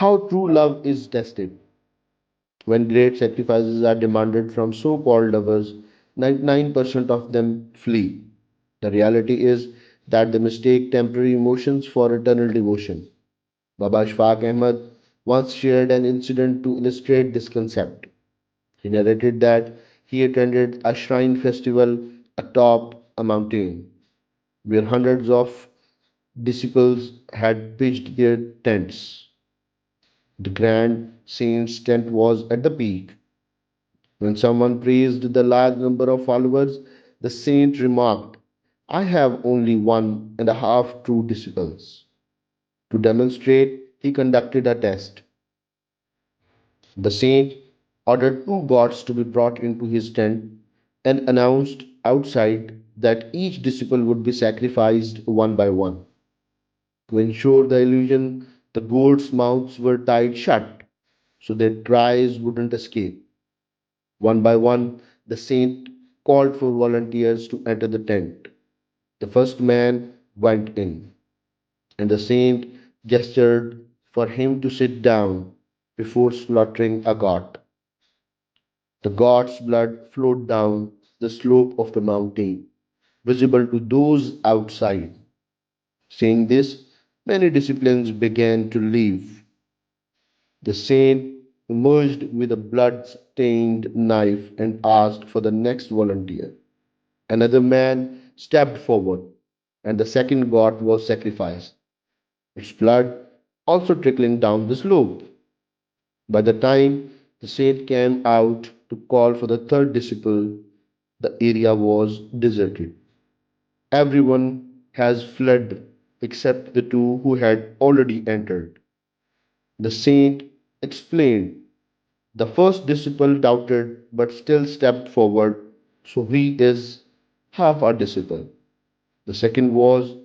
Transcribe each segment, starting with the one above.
How true love is tested. When great sacrifices are demanded from so called lovers, 99% of them flee. The reality is that they mistake temporary emotions for eternal devotion. Baba Ashfaq Ahmad once shared an incident to illustrate this concept. He narrated that he attended a shrine festival atop a mountain where hundreds of disciples had pitched their tents. The grand saint's tent was at the peak. When someone praised the large number of followers, the saint remarked, I have only 1.5 true disciples. To demonstrate, he conducted a test. The saint ordered two gods to be brought into his tent and announced outside that each disciple would be sacrificed one by one. To ensure the illusion, the goats' mouths were tied shut so their cries wouldn't escape. One by one, the saint called for volunteers to enter the tent. The first man went in, and the saint gestured for him to sit down before slaughtering a goat. The god's blood flowed down the slope of the mountain, visible to those outside. Seeing this, many disciples began to leave. The saint emerged with a blood-stained knife and asked for the next volunteer. Another man stepped forward, and the second goat was sacrificed, its blood also trickling down the slope. By the time the saint came out to call for the third disciple, the area was deserted. Everyone has fled except the two who had already entered. The saint explained. The first disciple doubted but still stepped forward, so he is half our disciple. The second was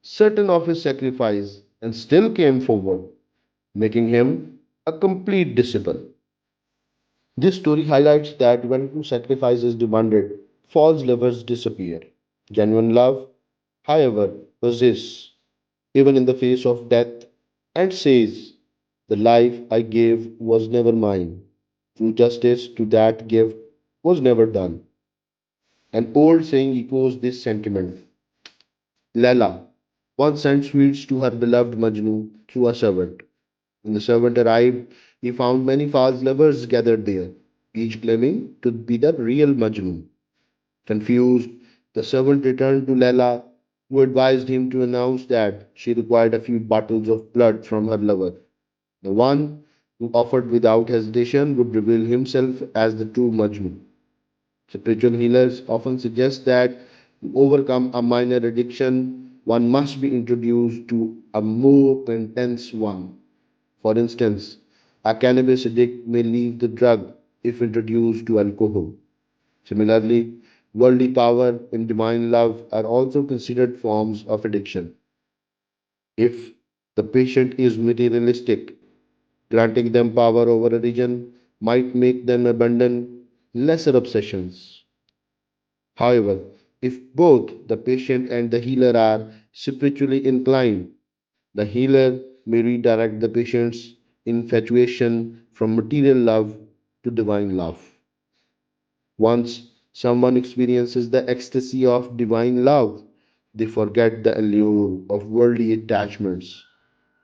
certain of his sacrifice and still came forward, making him a complete disciple. This story highlights that when true sacrifice is demanded, false lovers disappear. Genuine love, however, persists even in the face of death and says, the life I gave was never mine. True justice to that gift was never done. An old saying echoes this sentiment. Laila once sent sweets to her beloved Majnu through a servant. When the servant arrived, he found many false lovers gathered there, each claiming to be the real Majnu. Confused, the servant returned to Laila, who advised him to announce that she required a few bottles of blood from her lover. The one who offered without hesitation would reveal himself as the true Majnu. Spiritual healers often suggest that to overcome a minor addiction, one must be introduced to a more intense one. For instance, a cannabis addict may leave the drug if introduced to alcohol. Similarly, worldly power and divine love are also considered forms of addiction. If the patient is materialistic, granting them power over a region might make them abandon lesser obsessions. However, if both the patient and the healer are spiritually inclined, the healer may redirect the patient's infatuation from material love to divine love. Once someone experiences the ecstasy of divine love, they forget the allure of worldly attachments,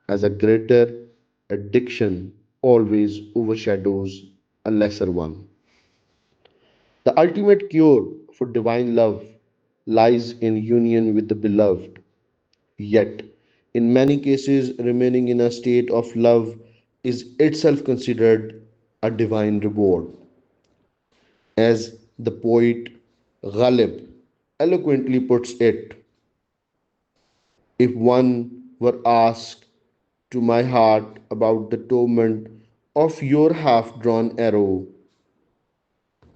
as a greater addiction always overshadows a lesser one. The ultimate cure for divine love lies in union with the beloved. Yet, in many cases, remaining in a state of love is itself considered a divine reward. As the poet Ghalib eloquently puts it, if one were asked to my heart about the torment of your half drawn arrow,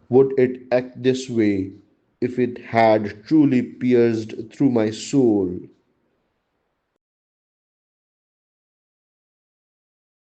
would it act this way if it had truly pierced through my soul?